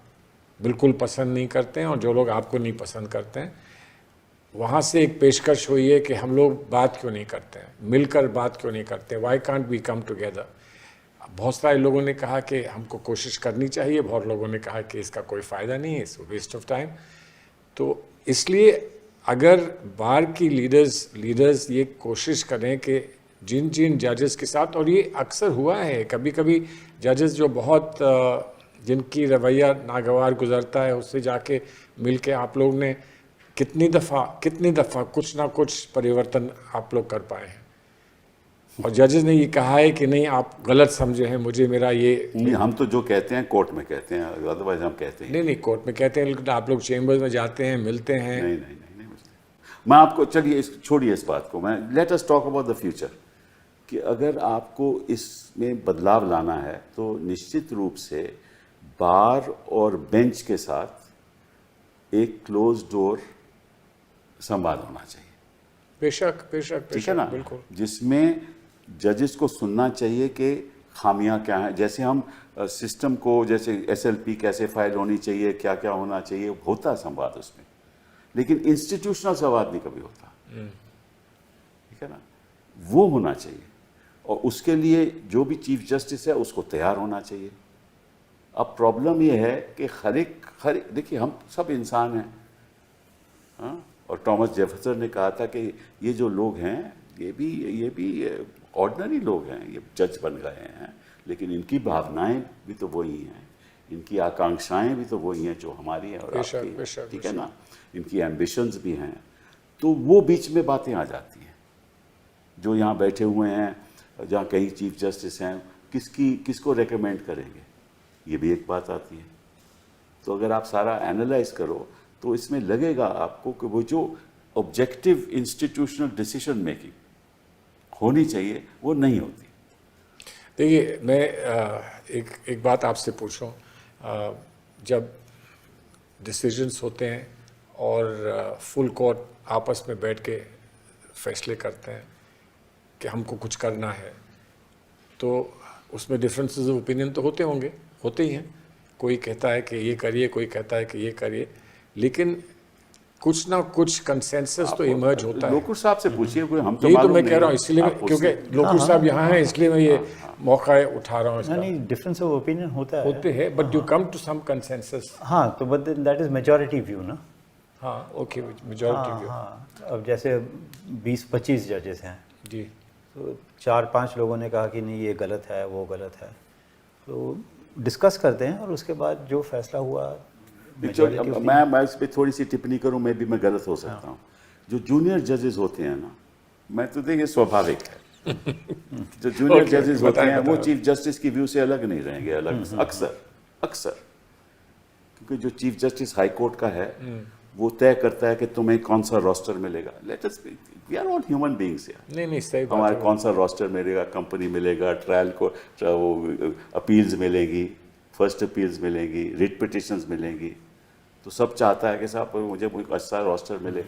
बिल्कुल पसंद नहीं करते हैं और जो लोग आपको नहीं पसंद करते हैं, वहाँ से एक पेशकश हुई है कि हम लोग बात क्यों नहीं करते हैं, मिलकर बात क्यों नहीं करते, why can't we come together. बहुत सारे लोगों ने कहा कि हमको कोशिश करनी चाहिए, बहुत लोगों ने कहा कि इसका कोई फ़ायदा नहीं है, इट्स वेस्ट ऑफ टाइम। तो इसलिए अगर बार की लीडर्स ये कोशिश करें कि जिन जजेस के साथ, और ये अक्सर हुआ है, कभी कभी जजेस जो बहुत जिनकी रवैया नागवार गुजरता है, उससे जाके मिल के आप लोग ने कितनी दफ़ा कुछ ना कुछ परिवर्तन आप लोग कर पाए हैं। और जजेस ने ये कहा है कि नहीं आप गलत समझे हैं, मुझे मेरा ये नहीं, हम तो जो कहते हैं कोर्ट में कहते हैं, अदरवाइज हम कहते हैं नहीं कोर्ट में कहते हैं, लेकिन आप लोग चेम्बर्स में जाते हैं, मिलते हैं। नहीं मुझे। मैं आपको, चलिए छोड़िए इस बात को, मैं let us talk about the future, कि अगर आपको इसमें बदलाव लाना है तो निश्चित रूप से बार और बेंच के साथ एक क्लोज डोर संवाद होना चाहिए। बेशक ठीक है ना, बिल्कुल। जिसमें जजेस को सुनना चाहिए कि खामियां क्या हैं। जैसे हम सिस्टम को, जैसे एसएलपी कैसे फाइल होनी चाहिए, क्या क्या होना चाहिए, होता है संवाद उसमें, लेकिन इंस्टीट्यूशनल संवाद नहीं कभी होता। ठीक है ना, वो होना चाहिए। और उसके लिए जो भी चीफ जस्टिस है उसको तैयार होना चाहिए। अब प्रॉब्लम ये है कि हर एक देखिए हम सब इंसान हैं, हाँ? और टॉमस जेफरसन ने कहा था कि ये जो लोग हैं ये भी ऑर्डिनरी लोग हैं, ये जज बन गए हैं, लेकिन इनकी भावनाएं भी तो वही हैं, इनकी आकांक्षाएं भी तो वही हैं जो हमारी हैं और आपकी। ठीक है ना, इनकी एम्बिशंस भी हैं। तो वो बीच में बातें आ जाती हैं। जो यहाँ बैठे हुए हैं, जहाँ कई चीफ जस्टिस हैं, किसको रेकमेंड करेंगे, ये भी एक बात आती है। तो अगर आप सारा एनालाइज करो तो इसमें लगेगा आपको कि वो जो ऑब्जेक्टिव इंस्टीट्यूशनल डिसीजन मेकिंग होनी चाहिए वो नहीं होती। देखिए मैं एक बात आपसे पूछूं, जब डिसीजंस होते हैं और फुल कोर्ट आपस में बैठ के फैसले करते हैं कि हमको कुछ करना है, तो उसमें डिफरेंसेस ऑफ ओपिनियन तो होते ही हैं। कोई कहता है कि ये करिए, कोई कहता है कि ये करिए, लेकिन कुछ ना कुछ कंसेंसस तो इमर्ज होता है। लोकुर साहब से पूछिए, कोई हम तो यही तो मालूम मैं नहीं कह रहा हूँ, है। इसलिए आप क्योंकि पूछिए। लोकुर साहब यहाँ हैं, इसलिए मैं ये मौका उठा रहा हूँ इसका। नहीं, डिफरेंस ऑफ ओपिनियन होते हैं, but you come to some consensus. हाँ, तो but that is majority view ना। हाँ ओके, मेजॉरिटी व्यू। हाँ, अब जैसे 20-25 जजेस हैं जी, तो 4-5 लोगों ने कहा कि नहीं ये गलत है, वो गलत है, तो डिस्कस करते हैं और उसके बाद जो फैसला हुआ। मैं इस पर थोड़ी सी टिप्पणी करूं, मैं गलत हो सकता हूं। जो जूनियर जजेस होते हैं ना, मैं तो देखिए स्वाभाविक है जो जूनियर जजेस होते हैं वो चीफ जस्टिस की व्यू से अलग नहीं रहेंगे, अलग अक्सर क्योंकि जो चीफ जस्टिस हाई कोर्ट का है वो तय करता है कि तुम्हें कौन सा रोस्टर मिलेगा। Let us, we are all human beings यार। नहीं सही बात हमारे है। कौन सा रोस्टर मिलेगा, कंपनी मिलेगा, ट्रायल को वो अपील्स मिलेंगी, फर्स्ट अपील्स मिलेंगी, रिट पिटिशंस मिलेंगी। तो सब चाहता है कि साहब मुझे कोई अच्छा रोस्टर मिले।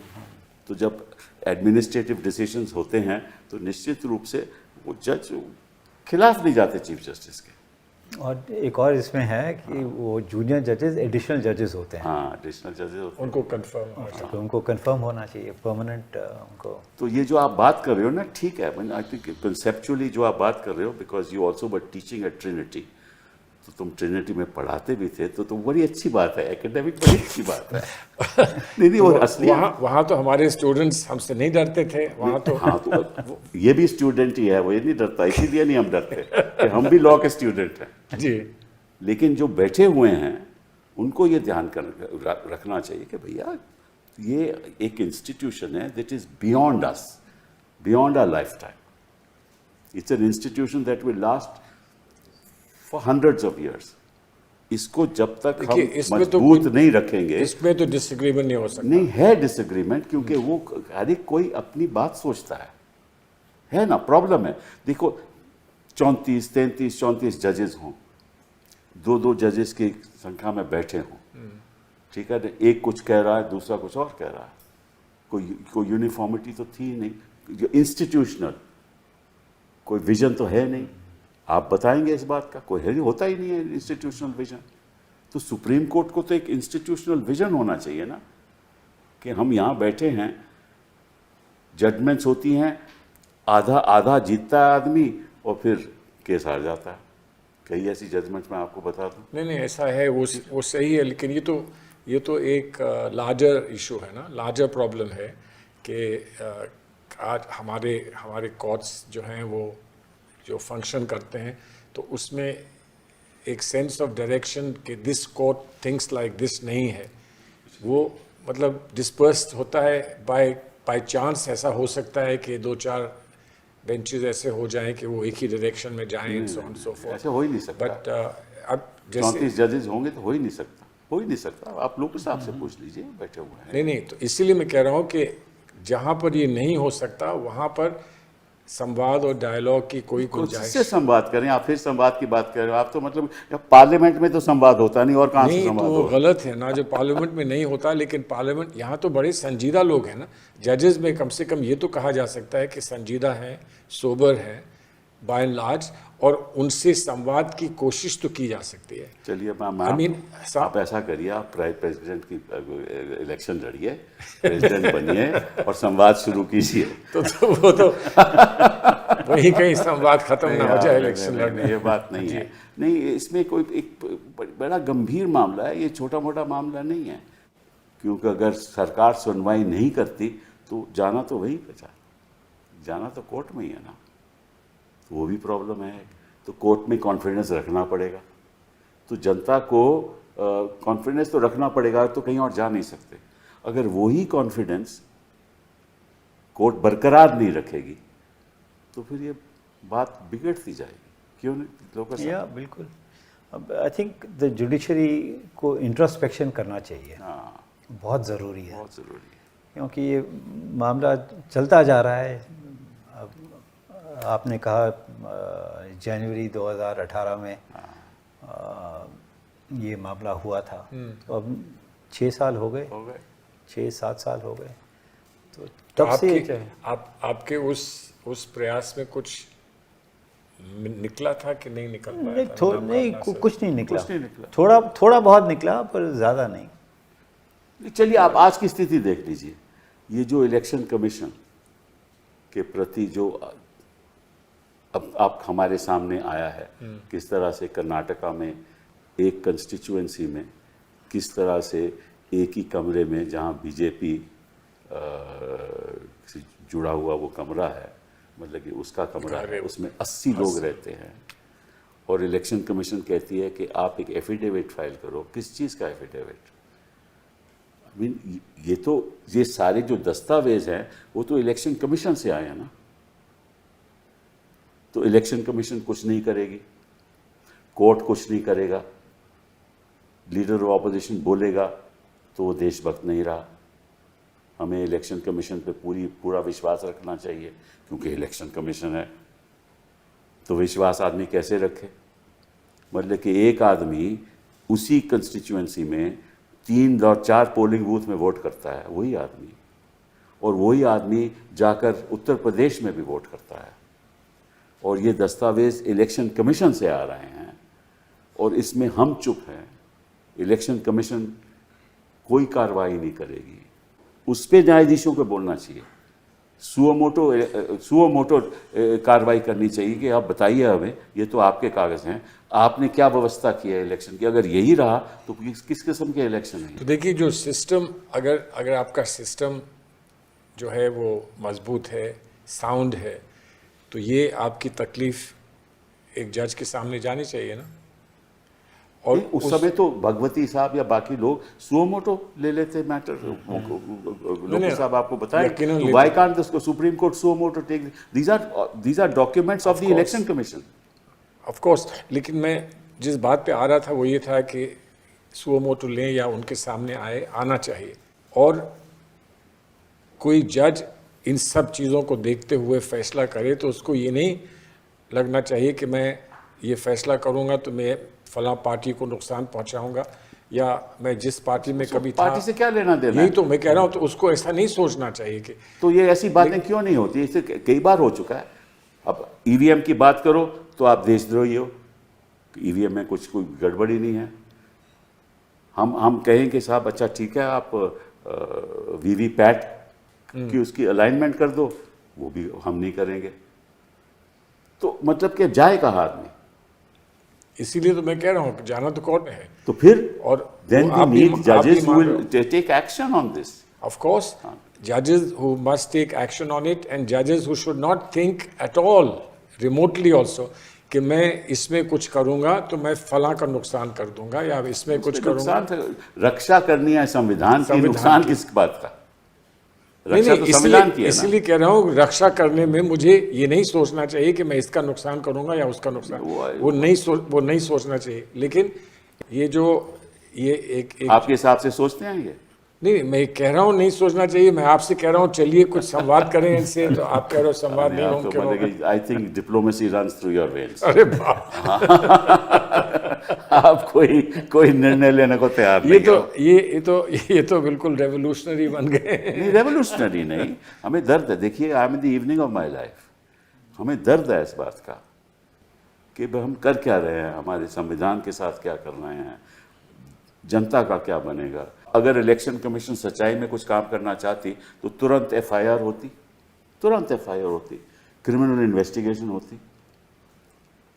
तो जब एडमिनिस्ट्रेटिव डिसीजंस होते हैं तो निश्चित रूप से वो जज खिलाफ नहीं जाते चीफ जस्टिस के। और एक और इसमें है कि वो जूनियर जजेस एडिशनल जजेस होते हैं। हाँ, एडिशनल जजेस होते हैं, उनको कंफर्म तो उनको कंफर्म होना चाहिए परमानेंट उनको। तो ये जो आप बात कर रहे हो ना, ठीक है, आई थिंक कंसेप्चुअली जो आप बात कर रहे हो, because you also were teaching eight Trinity, तो तुम ट्रिनिटी में पढ़ाते भी थे, तो बड़ी अच्छी बात है, एकेडमिक बड़ी अच्छी बात है। नहीं वो असली वहाँ तो हमारे स्टूडेंट्स हमसे नहीं डरते थे वहाँ तो। हाँ, तो ये भी स्टूडेंट ही है, वो ये नहीं डरता, इसीलिए नहीं हम डरते कि हम भी लॉ के स्टूडेंट हैं जी। लेकिन जो बैठे हुए हैं उनको ये ध्यान रखना चाहिए कि भैया ये एक इंस्टीट्यूशन है that is beyond us, beyond our life time. It's an institution that will last for hundreds of years. इसको जब तक हम मजबूत नहीं रखेंगे, इसमें तो डिसएग्रीमेंट नहीं हो सकता। नहीं है डिसएग्रीमेंट, क्योंकि वो हर एक कोई अपनी बात सोचता है ना। प्रॉब्लम है, देखो 34, 33, 34 जजेस हों, 2 जजेस की संख्या में बैठे हों, ठीक है, एक कुछ कह रहा है, दूसरा कुछ और कह रहा है, कोई यूनिफॉर्मिटी तो थी नहीं, जो इंस्टीट्यूशनल कोई विजन तो है नहीं। आप बताएंगे इस बात का, कोई होता ही नहीं है इंस्टीट्यूशनल विजन। तो सुप्रीम कोर्ट को तो एक इंस्टीट्यूशनल विजन होना चाहिए ना, कि हम यहाँ बैठे हैं, जजमेंट्स होती हैं, आधा जीतता है आदमी और फिर केस हार जाता है। कई ऐसी जजमेंट्स मैं आपको बता दूं। नहीं ऐसा है, वो सही है, लेकिन ये तो एक लार्जर इशू है ना, लार्जर प्रॉब्लम है कि आज हमारे कोर्ट्स जो हैं वो जो फंक्शन करते हैं, तो उसमें एक सेंस ऑफ डायरेक्शन कि this court thinks like this नहीं है, वो मतलब डिस्पर्स होता है बाय चांस। ऐसा हो सकता है कि 2-4 बेंचेस ऐसे हो जाएं कि वो एक ही डायरेक्शन में जाएं and so on so fourth. ऐसे हो ही नहीं सकता। बट अब जैसे 34 जजेस होंगे तो हो ही नहीं सकता, हो ही नहीं सकता। आप लोग साहब से पूछ लीजिए, बैठे हुए हैं। नहीं, तो इसीलिए मैं कह रहा हूँ कि जहाँ पर ये नहीं हो सकता वहाँ पर संवाद और डायलॉग की कोई गुंजाइश किससे संवाद करें? आप फिर संवाद की बात कर रहे हो। आप तो मतलब पार्लियामेंट में तो संवाद होता नहीं, और कहाँ से नहीं, संवाद तो वो होगा? गलत है ना, जो पार्लियामेंट में नहीं होता। लेकिन पार्लियामेंट यहाँ तो बड़े संजीदा लोग हैं ना, जजेस में कम से कम ये तो कहा जा सकता है कि संजीदा हैं, सोबर हैं बाय एंड लार्ज, और उनसे संवाद की कोशिश तो की जा सकती है। चलिए मैम, I mean, आप ऐसा करिए, आप प्रेसिडेंट की इलेक्शन लड़िए, प्रेसिडेंट बनिए और संवाद शुरू कीजिए। तो वो तो वही कहीं संवाद खत्म ना हो जाए इलेक्शन लड़ने। ये बात नहीं है। नहीं, इसमें कोई एक बड़ा गंभीर मामला है, ये छोटा मोटा मामला नहीं है। क्योंकि अगर सरकार सुनवाई नहीं करती तो जाना तो वही बचा, जाना तो कोर्ट में ही है ना, तो वो भी प्रॉब्लम है। तो कोर्ट में कॉन्फिडेंस रखना पड़ेगा, तो जनता को कॉन्फिडेंस तो रखना पड़ेगा, तो कहीं और जा नहीं सकते। अगर वही कॉन्फिडेंस कोर्ट बरकरार नहीं रखेगी तो फिर ये बात बिगड़ती जाएगी। क्यों नहीं लोगों का? या बिल्कुल। अब आई थिंक द जुडिशरी को इंट्रोस्पेक्शन करना चाहिए, हाँ, बहुत ज़रूरी है, बहुत ज़रूरी है। क्योंकि ये मामला चलता जा रहा है। अब आपने कहा जनवरी 2018 में ये मामला हुआ था, तो अब 6 साल हो गए, 6-7 साल हो गए। तो तब से आपके उस प्रयास में कुछ निकला था कि नहीं निकल पाया नहीं, था? नहीं कुछ नहीं निकला, कुछ नहीं निकला। थोड़ा बहुत निकला, पर ज़्यादा नहीं। चलिए आप आज की स्थिति देख लीजिए। ये जो इलेक्शन कमीशन के प्रति जो अब आप हमारे सामने आया है, किस तरह से कर्नाटका में एक कंस्टिट्यूएंसी में किस तरह से एक ही कमरे में, जहां बीजेपी से जुड़ा हुआ वो कमरा है, मतलब कि उसका कमरा है, उसमें 80 लोग रहते हैं, और इलेक्शन कमीशन कहती है कि आप एक एफिडेविट फाइल करो। किस चीज़ का एफिडेविट? आई मीन ये सारे जो दस्तावेज हैं वो तो इलेक्शन कमीशन से आए हैं ना। तो इलेक्शन कमीशन कुछ नहीं करेगी, कोर्ट कुछ नहीं करेगा, लीडर ऑफ ऑपोजिशन बोलेगा तो वो देशभक्त नहीं रहा। हमें इलेक्शन कमीशन पे पूरा विश्वास रखना चाहिए, क्योंकि इलेक्शन कमीशन है। तो विश्वास आदमी कैसे रखे? मतलब कि एक आदमी उसी कंस्टिट्यूएंसी में 3 और 4 पोलिंग बूथ में वोट करता है, वही आदमी, और वही आदमी जाकर उत्तर प्रदेश में भी वोट करता है, और ये दस्तावेज इलेक्शन कमीशन से आ रहे हैं, और इसमें हम चुप हैं। इलेक्शन कमीशन कोई कार्रवाई नहीं करेगी। उस पर न्यायाधीशों को बोलना चाहिए, सुओमोटो कार्रवाई करनी चाहिए कि आप बताइए हमें, ये तो आपके कागज हैं, आपने क्या व्यवस्था की है इलेक्शन की? अगर यही रहा तो किस किस्म के इलेक्शन है? तो देखिए, जो सिस्टम, अगर आपका सिस्टम जो है वो मजबूत है, साउंड है, तो ये आपकी तकलीफ एक जज के सामने जानी चाहिए ना। और उस समय तो भगवती साहब या बाकी लोग सुओमोटो ले लेते मैटर। लोग साहब आपको बताएं, why can't the Supreme Court suo motu take? These are documents of the Election Commission. Of course, लेकिन मैं जिस बात पे आ रहा था वो ये था कि सुओमोटो लें या उनके सामने आना चाहिए, और कोई जज इन सब चीज़ों को देखते हुए फैसला करे तो उसको ये नहीं लगना चाहिए कि मैं ये फैसला करूँगा तो मैं फलां पार्टी को नुकसान पहुँचाऊँगा, या मैं जिस पार्टी में कभी था, पार्टी से क्या लेना देना? यही तो मैं कह रहा हूँ। तो उसको ऐसा नहीं सोचना चाहिए कि तो ये ऐसी बातें क्यों नहीं होती? इससे कई बार हो चुका है। अब ईवीएम की बात करो तो आप देशद्रोही हो, ईवीएम में कोई गड़बड़ी नहीं है। हम कहें कि साहब अच्छा ठीक है, आप वीवीपैट की उसकी अलाइनमेंट कर दो, वो भी हम नहीं करेंगे। तो मतलब कि जाए कहाँ आदमी? इसीलिए तो मैं कह रहा हूँ कि जाना तो कोर्ट में है। तो फिर और then we need judges who will take action on this. Of course, judges who must take action on it, and judges who should not think at all remotely also कि मैं इसमें कुछ करूंगा तो मैं फला का नुकसान कर दूंगा, या इसमें कुछ करूंगा। नुकसान रक्षा करनी है संविधान की, संविधान नुकसान की। किस बात का? नहीं रक्षा नहीं, तो संविधान की है ना। इसलिए कह रहा हूँ, रक्षा करने में मुझे ये नहीं सोचना चाहिए कि मैं इसका नुकसान करूंगा या उसका नुकसान, वो नहीं सोचना चाहिए। लेकिन ये जो ये एक आपके हिसाब से सोचते हैं ये? नहीं, मैं कह रहा हूँ नहीं सोचना चाहिए। मैं आपसे कह रहा हूँ चलिए कुछ संवाद करें इनसे, तो आप कह रहे हो संवाद नहीं आप तो मुमकिन होगा। मतलब I think diplomacy runs through your veins. अरे बाप, आप कोई निर्णय लेने को तैयार नहीं हो। ये तो बिल्कुल रेवोल्यूशनरी बन गए। नहीं, रेवोल्यूशनरी नहीं, हमें दर्द है। देखिए, I am in the evening of my life, हमें दर्द है इस बात का कि हम कर क्या रहे हैं, हमारे संविधान के साथ क्या कर रहे हैं, जनता का क्या बनेगा। अगर इलेक्शन कमीशन सच्चाई में कुछ काम करना चाहती तो तुरंत एफआईआर होती, तुरंत एफआईआर होती, क्रिमिनल इन्वेस्टिगेशन होती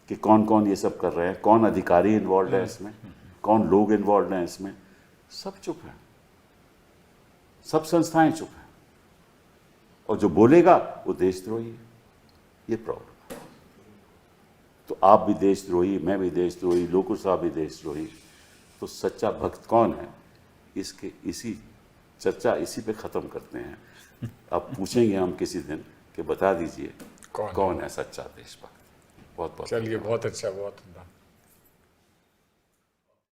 कि कौन कौन ये सब कर रहे हैं, कौन अधिकारी इन्वॉल्व है इसमें, कौन लोग इन्वॉल्व हैं इसमें। सब चुप हैं, सब संस्थाएं चुप हैं, और जो बोलेगा वो देशद्रोही है। ये प्रॉब्लम है। तो आप भी देशद्रोही, मैं भी देशद्रोही, लोकू साहब भी देशद्रोही। तो सच्चा भक्त कौन है, इसी चर्चा इसी पे ख़त्म करते हैं। अब पूछेंगे हम किसी दिन कि बता दीजिए कौन है सच्चा देशभक्त। बहुत बहुत चलिए, बहुत अच्छा, बहुत